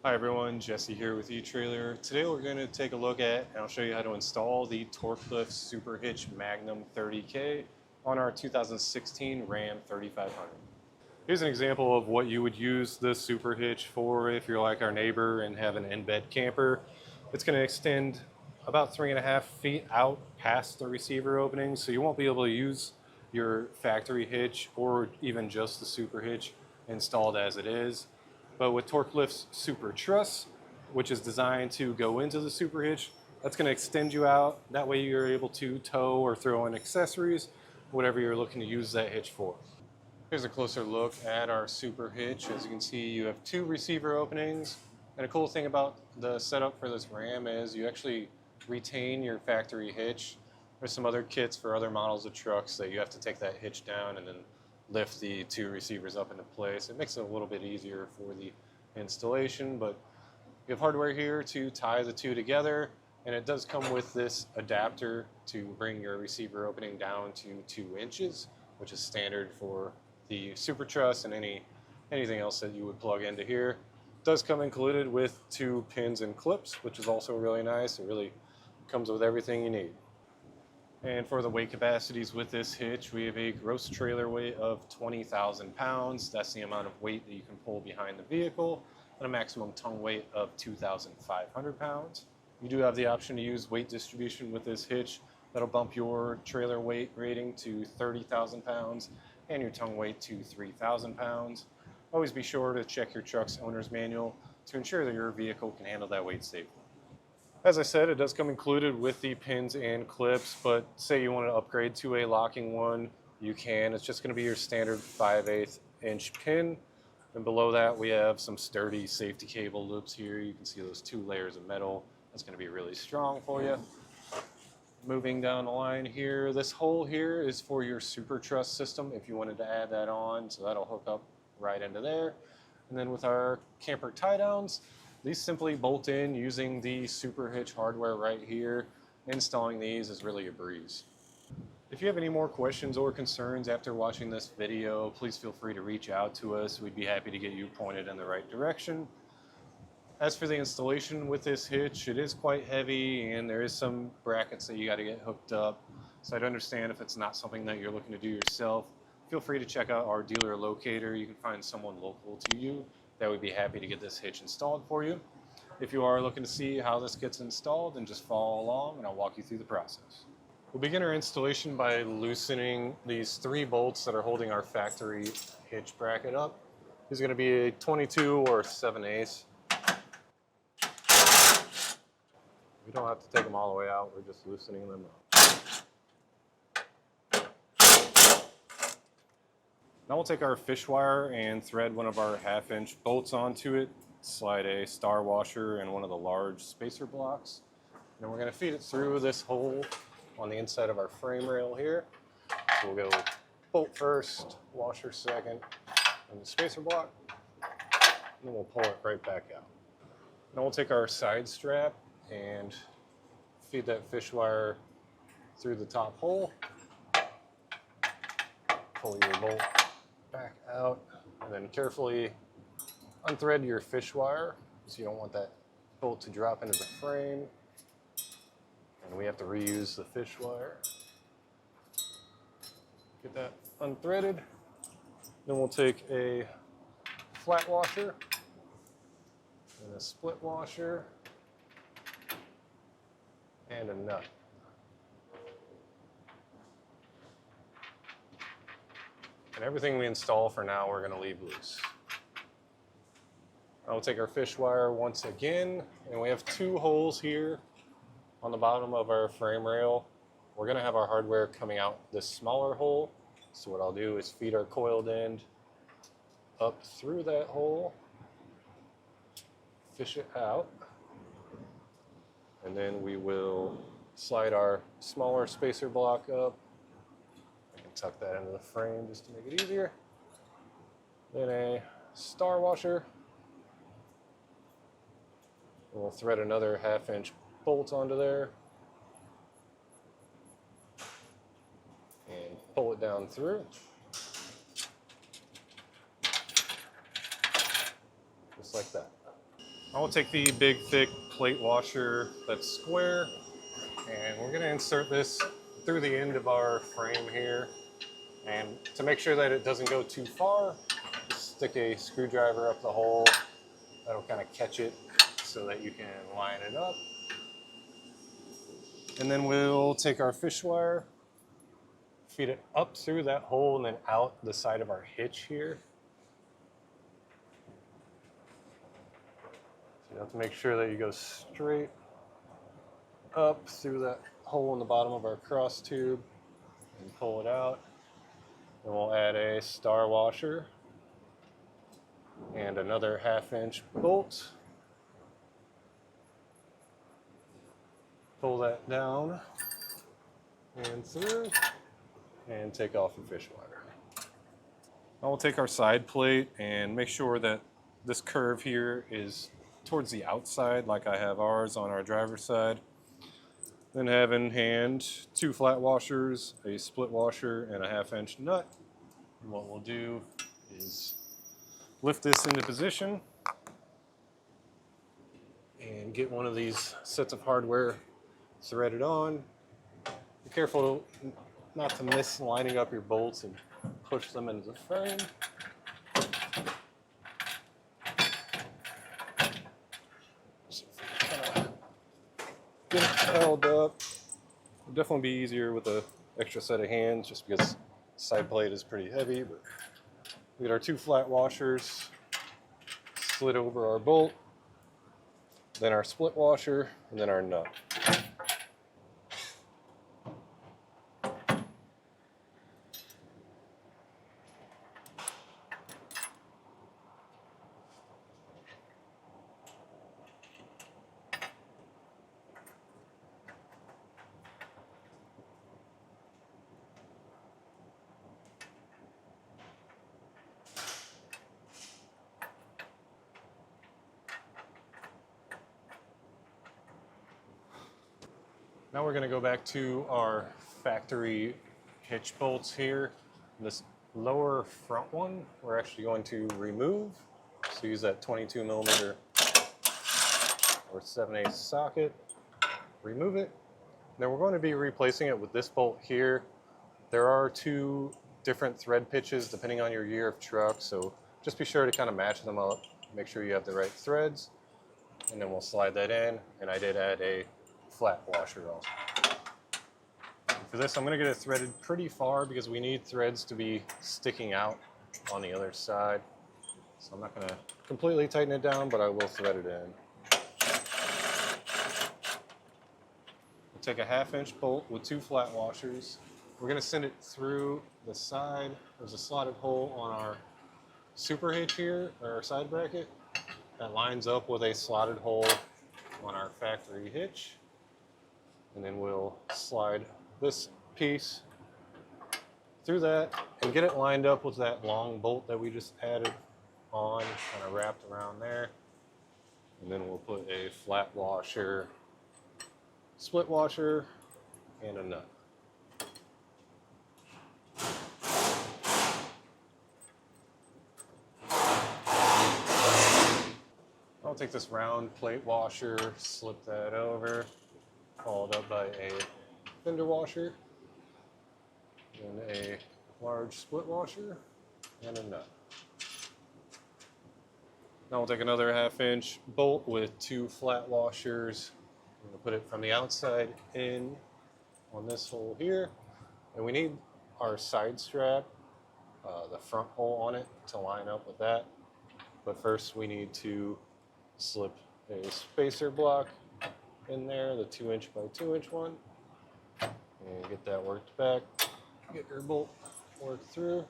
Hi everyone, Jesse here with eTrailer. Today we're going to take a look at, and I'll show you how to install the TorkLift SuperHitch Magnum 30K on our 2016 Ram 3500. Here's an example of what you would use the SuperHitch for if you're like our neighbor and have an in-bed camper. It's going to extend about 3.5 feet out past the receiver opening, so you won't be able to use your factory hitch or even just the SuperHitch installed as it is. But with TorkLift's SuperTruss, which is designed to go into the SuperHitch, that's going to extend you out. That way you're able to tow or throw in accessories, whatever you're looking to use that hitch for. Here's a closer look at our SuperHitch. As you can see, you have 2 receiver openings. And a cool thing about the setup for this Ram is you actually retain your factory hitch. There's some other kits for other models of trucks that you have to take that hitch down and then lift the 2 receivers up into place. It makes it a little bit easier for the installation, but you have hardware here to tie the 2 together, and it does come with this adapter to bring your receiver opening down to 2 inches, which is standard for the SuperTruss and anything else that you would plug into here. It does come included with 2 pins and clips, which is also really nice. It really comes with everything you need. And for the weight capacities with this hitch, we have a gross trailer weight of 20,000 pounds. That's the amount of weight that you can pull behind the vehicle, and a maximum tongue weight of 2,500 pounds. You do have the option to use weight distribution with this hitch. That'll bump your trailer weight rating to 30,000 pounds and your tongue weight to 3,000 pounds. Always be sure to check your truck's owner's manual to ensure that your vehicle can handle that weight safely. As I said, it does come included with the pins and clips, but say you want to upgrade to a locking one, you can. It's just going to be your standard 5/8 inch pin. And below that, we have some sturdy safety cable loops here. You can see those 2 layers of metal. That's going to be really strong for you. Moving down the line here, this hole here is for your SuperTruss system if you wanted to add that on, so that'll hook up right into there. And then with our camper tie downs, these simply bolt in using the SuperHitch hardware right here. Installing these is really a breeze. If you have any more questions or concerns after watching this video, please feel free to reach out to us. We'd be happy to get you pointed in the right direction. As for the installation with this hitch, it is quite heavy and there is some brackets that you got to get hooked up. So I'd understand if it's not something that you're looking to do yourself. Feel free to check out our dealer locator. You can find someone local to you that would be happy to get this hitch installed for you. If you are looking to see how this gets installed, then just follow along and I'll walk you through the process. We'll begin our installation by loosening these 3 bolts that are holding our factory hitch bracket up. These are going to be a 22 or 7/8. We don't have to take them all the way out, we're just loosening them up. Now we'll take our fish wire and thread one of our 1/2 inch bolts onto it, slide a star washer and one of the large spacer blocks. And then we're going to feed it through this hole on the inside of our frame rail here. So we'll go bolt first, washer second, and the spacer block. And then we'll pull it right back out. Now we'll take our side strap and feed that fish wire through the top hole. Pull your bolt back out, and then carefully unthread your fish wire, so you don't want that bolt to drop into the frame. And we have to reuse the fish wire. Get that unthreaded. Then we'll take a flat washer and a split washer and a nut. And everything we install for now, we're going to leave loose. Now we'll take our fish wire once again, and we have 2 holes here on the bottom of our frame rail. We're going to have our hardware coming out this smaller hole. So what I'll do is feed our coiled end up through that hole, fish it out, and then we will slide our smaller spacer block up. Tuck that into the frame just to make it easier. Then a star washer. And we'll thread another 1/2 inch bolt onto there. And pull it down through. Just like that. I will take the big, thick plate washer that's square, and we're going to insert this through the end of our frame here. And to make sure that it doesn't go too far, just stick a screwdriver up the hole. That'll kind of catch it so that you can line it up. And then we'll take our fish wire, feed it up through that hole and then out the side of our hitch here. So you have to make sure that you go straight up through that hole in the bottom of our cross tube and pull it out. Then we'll add a star washer and another 1/2 inch bolt. Pull that down and through and take off your fish wire. Now we'll take our side plate and make sure that this curve here is towards the outside like I have ours on our driver's side. Then have in hand 2 flat washers, a split washer, and a 1/2 inch nut. And what we'll do is lift this into position and get one of these sets of hardware threaded on. Be careful not to miss lining up your bolts and push them into the frame. Just kind of get it held up. It'll definitely be easier with an extra set of hands just because the side plate is pretty heavy. But we get our 2 flat washers slid over our bolt, then our split washer, and then our nut. Now we're going to go back to our factory hitch bolts here. This lower front one we're actually going to remove. So use that 22 millimeter or 7/8 socket. Remove it. Then we're going to be replacing it with this bolt here. There are 2 different thread pitches depending on your year of truck, so just be sure to kind of match them up. Make sure you have the right threads, and then we'll slide that in. And I did add a flat washer also. For this, I'm going to get it threaded pretty far because we need threads to be sticking out on the other side. So I'm not going to completely tighten it down, but I will thread it in. We'll take a 1/2 inch bolt with 2 flat washers. We're going to send it through the side. There's a slotted hole on our super hitch here, or our side bracket, that lines up with a slotted hole on our factory hitch. And then we'll slide this piece through that and get it lined up with that long bolt that we just added on, kind of wrapped around there. And then we'll put a flat washer, split washer, and a nut. I'll take this round plate washer, slip that over, followed up by a fender washer, and a large split washer, and a nut. Now we'll take another 1/2 inch bolt with 2 flat washers. I'm going to put it from the outside in on this hole here. And we need our side strap, the front hole on it, to line up with that. But first we need to slip a spacer block in there, the 2 inch by 2 inch one, and get that worked back. Get your bolt worked through.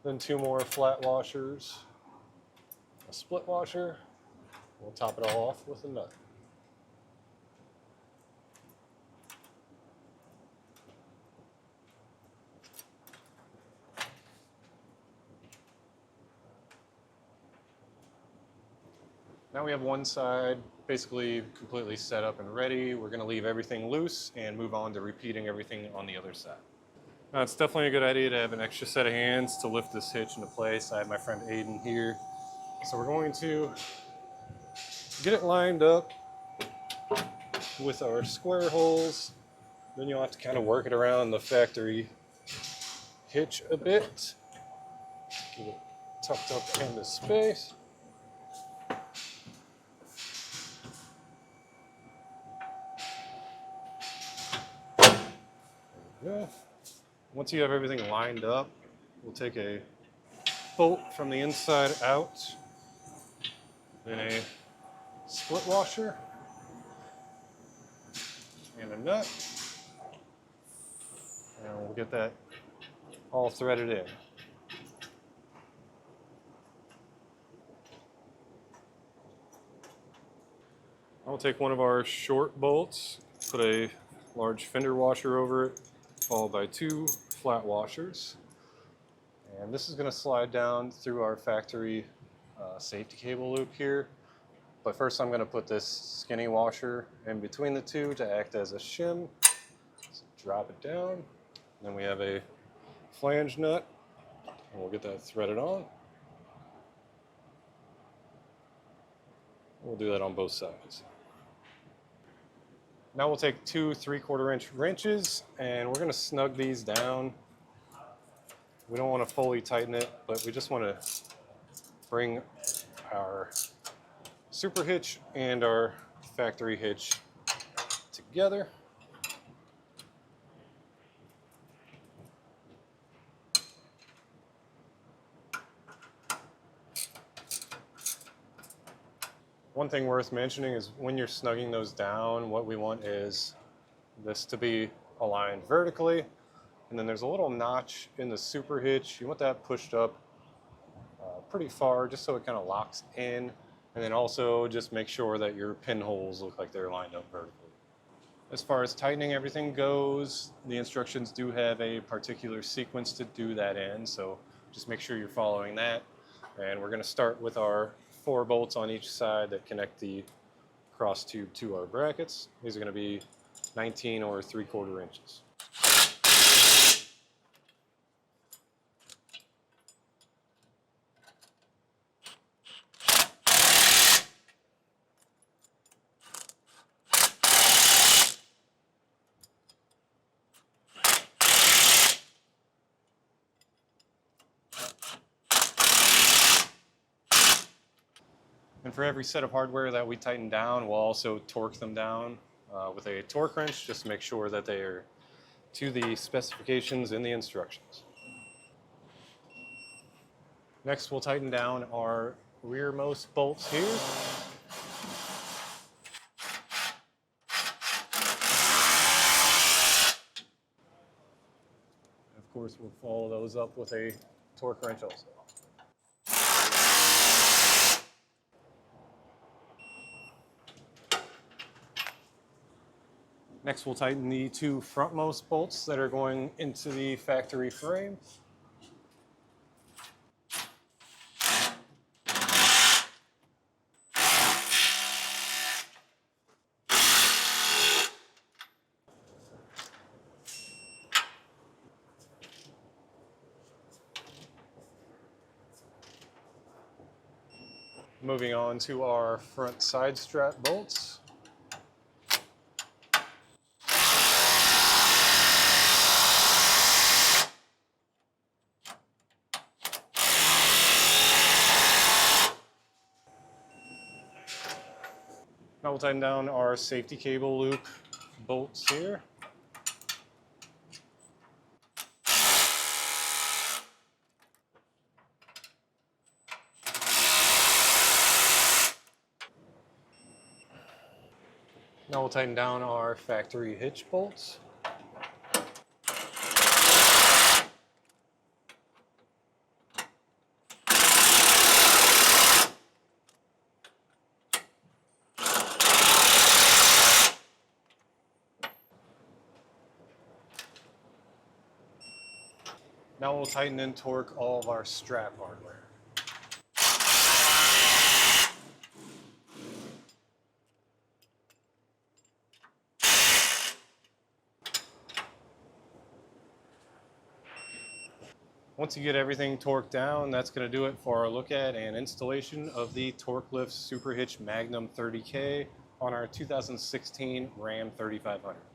Then 2 more flat washers, a split washer. We'll top it all off with a nut. Now we have one side basically completely set up and ready. We're going to leave everything loose and move on to repeating everything on the other side. Now, it's definitely a good idea to have an extra set of hands to lift this hitch into place. I have my friend Aiden here. So we're going to get it lined up with our square holes. Then you'll have to kind of work it around the factory hitch a bit. Get it tucked up into space. There we go. Once you have everything lined up, we'll take a bolt from the inside out, then a split washer, and a nut, and we'll get that all threaded in. I'll take one of our short bolts, put a large fender washer over it, followed by 2 flat washers. And this is going to slide down through our factory safety cable loop here. But first I'm going to put this skinny washer in between the two to act as a shim. So drop it down. And then we have a flange nut, and we'll get that threaded on. We'll do that on both sides. Now we'll take 2 3/4 inch wrenches, and we're going to snug these down. We don't want to fully tighten it, but we just want to bring our super hitch and our factory hitch together. One thing worth mentioning is when you're snugging those down, what we want is this to be aligned vertically. And then there's a little notch in the super hitch. You want that pushed up pretty far just so it kind of locks in. And then also just make sure that your pinholes look like they're lined up vertically. As far as tightening everything goes, the instructions do have a particular sequence to do that in. So just make sure you're following that. And we're going to start with our 4 bolts on each side that connect the cross tube to our brackets. These are going to be 19 or 3/4 inches. And for every set of hardware that we tighten down, we'll also torque them down with a torque wrench, just to make sure that they are to the specifications in the instructions. Next, we'll tighten down our rearmost bolts here. Of course, we'll follow those up with a torque wrench also. Next, we'll tighten the 2 frontmost bolts that are going into the factory frame. Moving on to our front side strap bolts. Now we'll tighten down our safety cable loop bolts here. Now we'll tighten down our factory hitch bolts. Now we'll tighten and torque all of our strap hardware. Once you get everything torqued down, that's going to do it for our look at and installation of the TorkLift SuperHitch Magnum 30K on our 2016 Ram 3500.